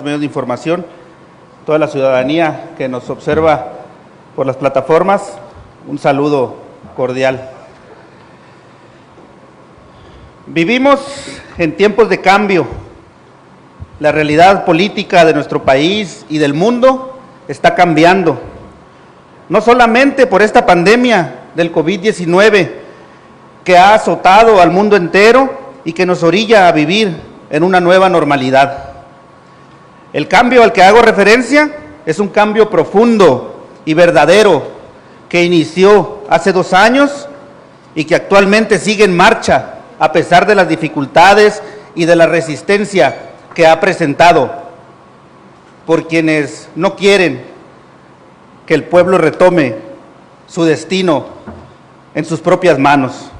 Medios de información, toda la ciudadanía que nos observa por las plataformas, un saludo cordial. Vivimos en tiempos de cambio. La realidad política de nuestro país y del mundo está cambiando. No solamente por esta pandemia del COVID-19 que ha azotado al mundo entero y que nos orilla a vivir en una nueva normalidad. El cambio al que hago referencia es un cambio profundo y verdadero que inició hace 2 años y que actualmente sigue en marcha a pesar de las dificultades y de la resistencia que ha presentado por quienes no quieren que el pueblo retome su destino en sus propias manos.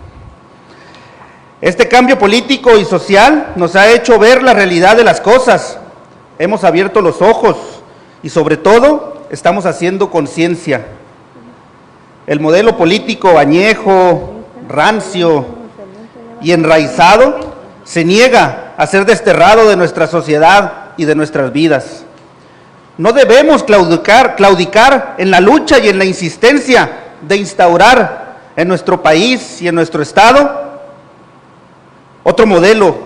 Este cambio político y social nos ha hecho ver la realidad de las cosas. Hemos abierto los ojos y sobre todo estamos haciendo conciencia. El modelo político añejo, rancio y enraizado se niega a ser desterrado de nuestra sociedad y de nuestras vidas. No debemos claudicar en la lucha y en la insistencia de instaurar en nuestro país y en nuestro estado otro modelo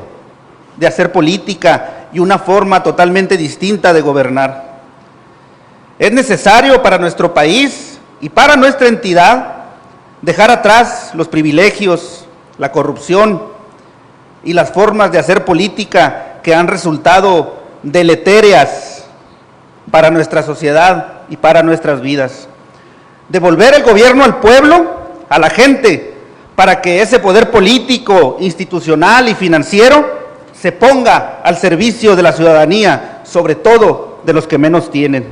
de hacer política y una forma totalmente distinta de gobernar. Es necesario para nuestro país y para nuestra entidad dejar atrás los privilegios, la corrupción y las formas de hacer política que han resultado deletéreas para nuestra sociedad y para nuestras vidas. Devolver el gobierno al pueblo, a la gente, para que ese poder político, institucional y financiero se ponga al servicio de la ciudadanía, sobre todo de los que menos tienen.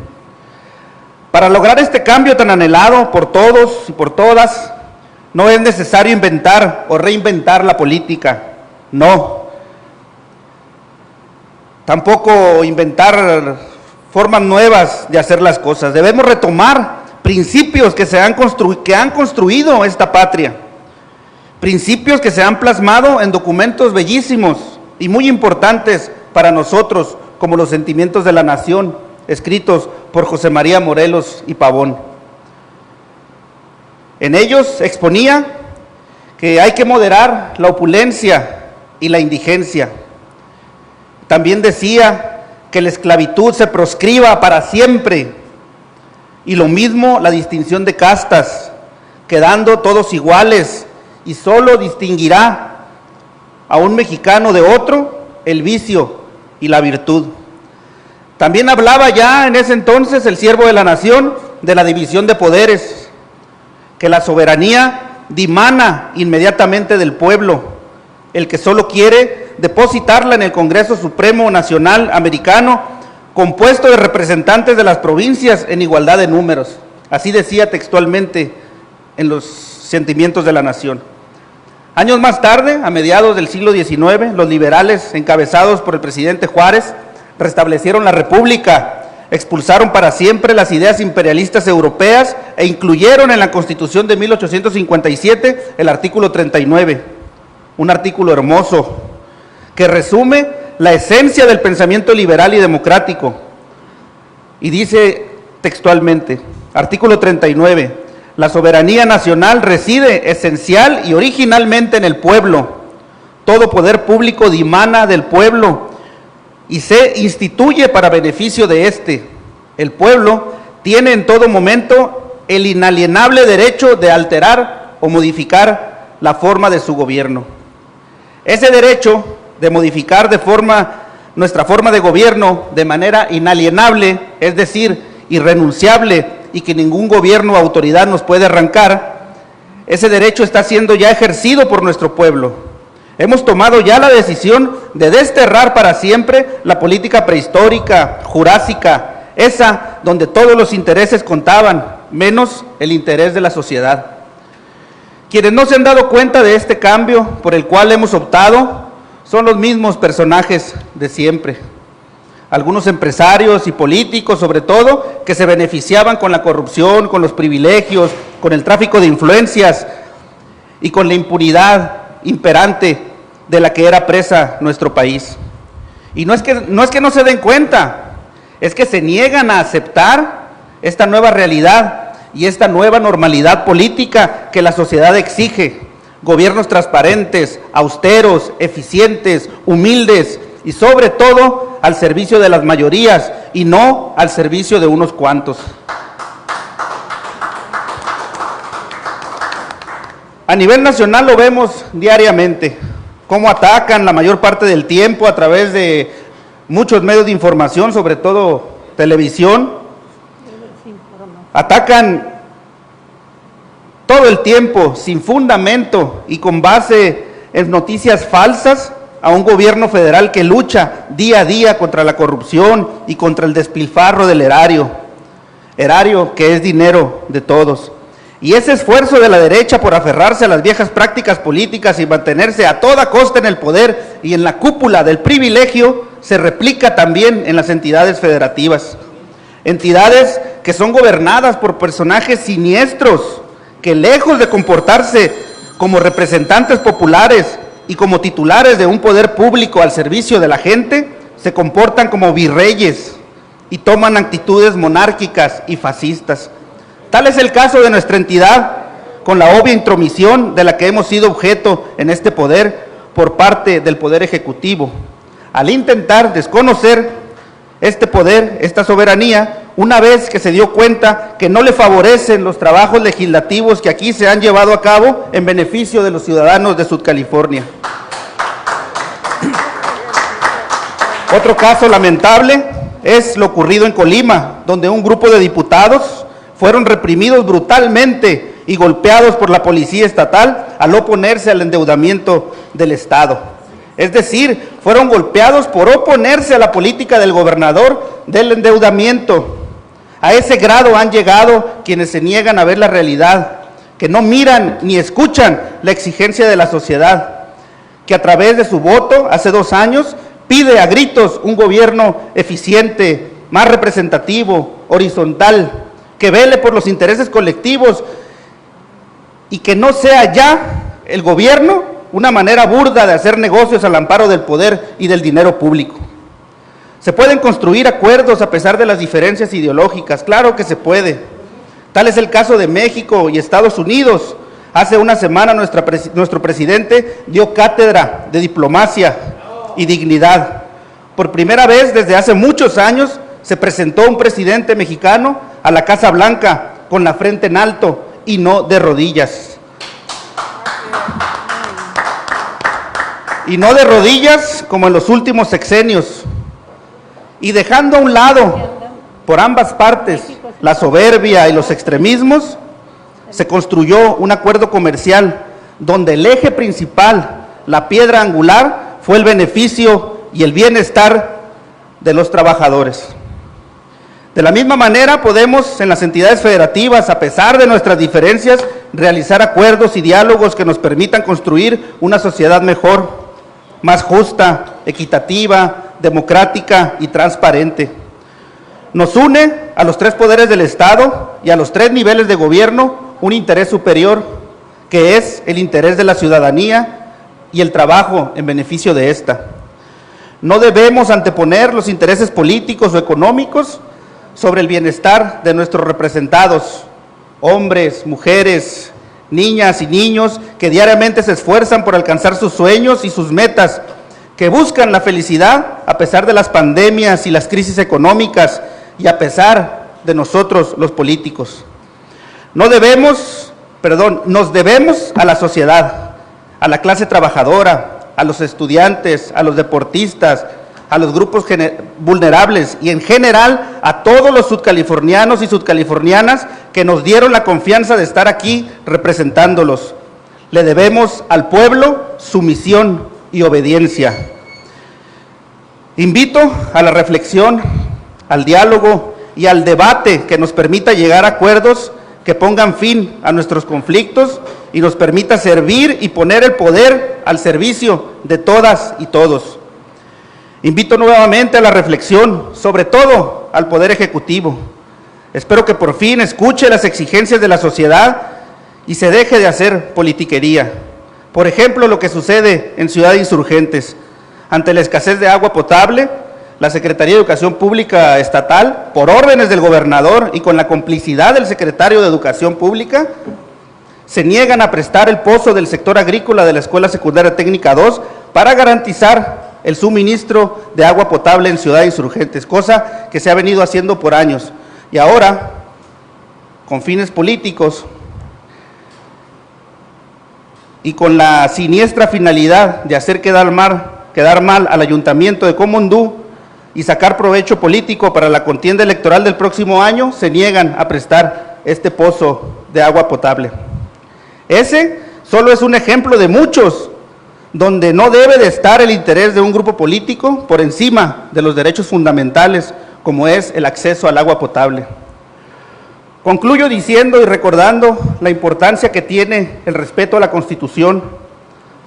Para lograr este cambio tan anhelado por todos y por todas, no es necesario inventar o reinventar la política, no. Tampoco inventar formas nuevas de hacer las cosas. Debemos retomar principios que han construido esta patria, principios que se han plasmado en documentos bellísimos y muy importantes para nosotros, como los Sentimientos de la Nación, escritos por José María Morelos y Pavón. En ellos exponía que hay que moderar la opulencia y la indigencia. También decía que la esclavitud se proscriba para siempre, y lo mismo la distinción de castas, quedando todos iguales, y solo distinguirá a un mexicano de otro el vicio y la virtud. También hablaba ya en ese entonces el siervo de la nación de la división de poderes, que la soberanía dimana inmediatamente del pueblo, el que solo quiere depositarla en el Congreso Supremo Nacional Americano, compuesto de representantes de las provincias en igualdad de números. Así decía textualmente en los Sentimientos de la Nación. Años más tarde, a mediados del siglo XIX, los liberales, encabezados por el presidente Juárez, restablecieron la República, expulsaron para siempre las ideas imperialistas europeas e incluyeron en la Constitución de 1857 el artículo 39, un artículo hermoso que resume la esencia del pensamiento liberal y democrático. Y dice textualmente, artículo 39, la soberanía nacional reside esencial y originalmente en el pueblo. Todo poder público dimana del pueblo y se instituye para beneficio de éste. El pueblo tiene en todo momento el inalienable derecho de alterar o modificar la forma de su gobierno. Ese derecho de modificar nuestra forma de gobierno de manera inalienable, es decir, irrenunciable, y que ningún gobierno o autoridad nos puede arrancar, ese derecho está siendo ya ejercido por nuestro pueblo. Hemos tomado ya la decisión de desterrar para siempre la política prehistórica, jurásica, esa donde todos los intereses contaban, menos el interés de la sociedad. Quienes no se han dado cuenta de este cambio por el cual hemos optado son los mismos personajes de siempre. Algunos empresarios y políticos, sobre todo, que se beneficiaban con la corrupción, con los privilegios, con el tráfico de influencias y con la impunidad imperante de la que era presa nuestro país. Y no es que no se den cuenta, es que se niegan a aceptar esta nueva realidad y esta nueva normalidad política que la sociedad exige. Gobiernos transparentes, austeros, eficientes, humildes y sobre todo al servicio de las mayorías y no al servicio de unos cuantos. A nivel nacional lo vemos diariamente, cómo atacan la mayor parte del tiempo a través de muchos medios de información, sobre todo televisión. Atacan todo el tiempo sin fundamento y con base en noticias falsas a un gobierno federal que lucha día a día contra la corrupción y contra el despilfarro del erario que es dinero de todos. Y ese esfuerzo de la derecha por aferrarse a las viejas prácticas políticas y mantenerse a toda costa en el poder y en la cúpula del privilegio se replica también en las entidades federativas. Entidades que son gobernadas por personajes siniestros que, lejos de comportarse como representantes populares y como titulares de un poder público al servicio de la gente, se comportan como virreyes y toman actitudes monárquicas y fascistas. Tal es el caso de nuestra entidad, con la obvia intromisión de la que hemos sido objeto en este poder por parte del Poder Ejecutivo, al intentar desconocer este poder, esta soberanía, una vez que se dio cuenta que no le favorecen los trabajos legislativos que aquí se han llevado a cabo en beneficio de los ciudadanos de Sudcalifornia. Otro caso lamentable es lo ocurrido en Colima, donde un grupo de diputados fueron reprimidos brutalmente y golpeados por la policía estatal al oponerse al endeudamiento del Estado. Es decir, fueron golpeados por oponerse a la política del gobernador del endeudamiento. A ese grado han llegado quienes se niegan a ver la realidad, que no miran ni escuchan la exigencia de la sociedad, que a través de su voto hace 2 años pide a gritos un gobierno eficiente, más representativo, horizontal, que vele por los intereses colectivos y que no sea ya el gobierno una manera burda de hacer negocios al amparo del poder y del dinero público. ¿Se pueden construir acuerdos a pesar de las diferencias ideológicas? Claro que se puede. Tal es el caso de México y Estados Unidos. Hace una semana nuestro presidente dio cátedra de diplomacia y dignidad. Por primera vez desde hace muchos años se presentó un presidente mexicano a la Casa Blanca con la frente en alto y no de rodillas. Y no de rodillas como en los últimos sexenios. Y dejando a un lado, por ambas partes, la soberbia y los extremismos, se construyó un acuerdo comercial donde el eje principal, la piedra angular, fue el beneficio y el bienestar de los trabajadores. De la misma manera podemos en las entidades federativas, a pesar de nuestras diferencias, realizar acuerdos y diálogos que nos permitan construir una sociedad mejor, más justa, equitativa, democrática y transparente. Nos une a los 3 poderes del Estado y a los 3 niveles de gobierno un interés superior, que es el interés de la ciudadanía y el trabajo en beneficio de esta. No debemos anteponer los intereses políticos o económicos sobre el bienestar de nuestros representados, hombres, mujeres, niñas y niños que diariamente se esfuerzan por alcanzar sus sueños y sus metas, que buscan la felicidad a pesar de las pandemias y las crisis económicas y a pesar de nosotros los políticos. Nos debemos a la sociedad, a la clase trabajadora, a los estudiantes, a los deportistas, a los grupos vulnerables y en general a todos los sudcalifornianos y sudcalifornianas que nos dieron la confianza de estar aquí representándolos. Le debemos al pueblo sumisión y obediencia. Invito a la reflexión, al diálogo y al debate que nos permita llegar a acuerdos que pongan fin a nuestros conflictos y nos permita servir y poner el poder al servicio de todas y todos. Invito nuevamente a la reflexión, sobre todo al Poder Ejecutivo. Espero que por fin escuche las exigencias de la sociedad y se deje de hacer politiquería. Por ejemplo, lo que sucede en Ciudad Insurgentes. Ante la escasez de agua potable, la Secretaría de Educación Pública Estatal, por órdenes del gobernador y con la complicidad del secretario de Educación Pública, se niegan a prestar el pozo del sector agrícola de la Escuela Secundaria Técnica 2 para garantizar el suministro de agua potable en Ciudad Insurgentes, cosa que se ha venido haciendo por años. Y ahora, con fines políticos y con la siniestra finalidad de hacer quedar mal al Ayuntamiento de Comondú y sacar provecho político para la contienda electoral del próximo año, se niegan a prestar este pozo de agua potable. Ese solo es un ejemplo de muchos, donde no debe de estar el interés de un grupo político por encima de los derechos fundamentales, como es el acceso al agua potable. Concluyo diciendo y recordando la importancia que tiene el respeto a la Constitución,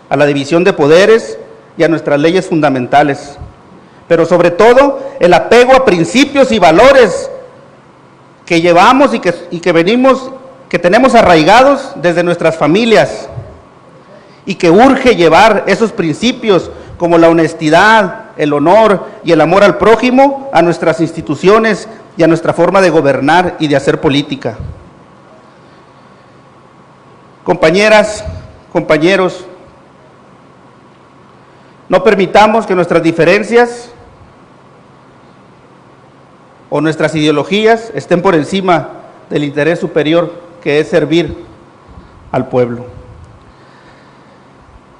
a la división de poderes y a nuestras leyes fundamentales, pero sobre todo el apego a principios y valores que llevamos y que tenemos arraigados desde nuestras familias, y que urge llevar esos principios como la honestidad, el honor y el amor al prójimo a nuestras instituciones y a nuestra forma de gobernar y de hacer política. Compañeras, compañeros, no permitamos que nuestras diferencias o nuestras ideologías estén por encima del interés superior, que es servir al pueblo.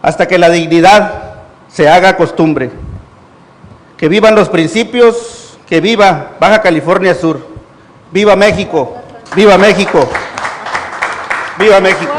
Hasta que la dignidad se haga costumbre. Que vivan los principios, que viva Baja California Sur. ¡Viva México! ¡Viva México! ¡Viva México!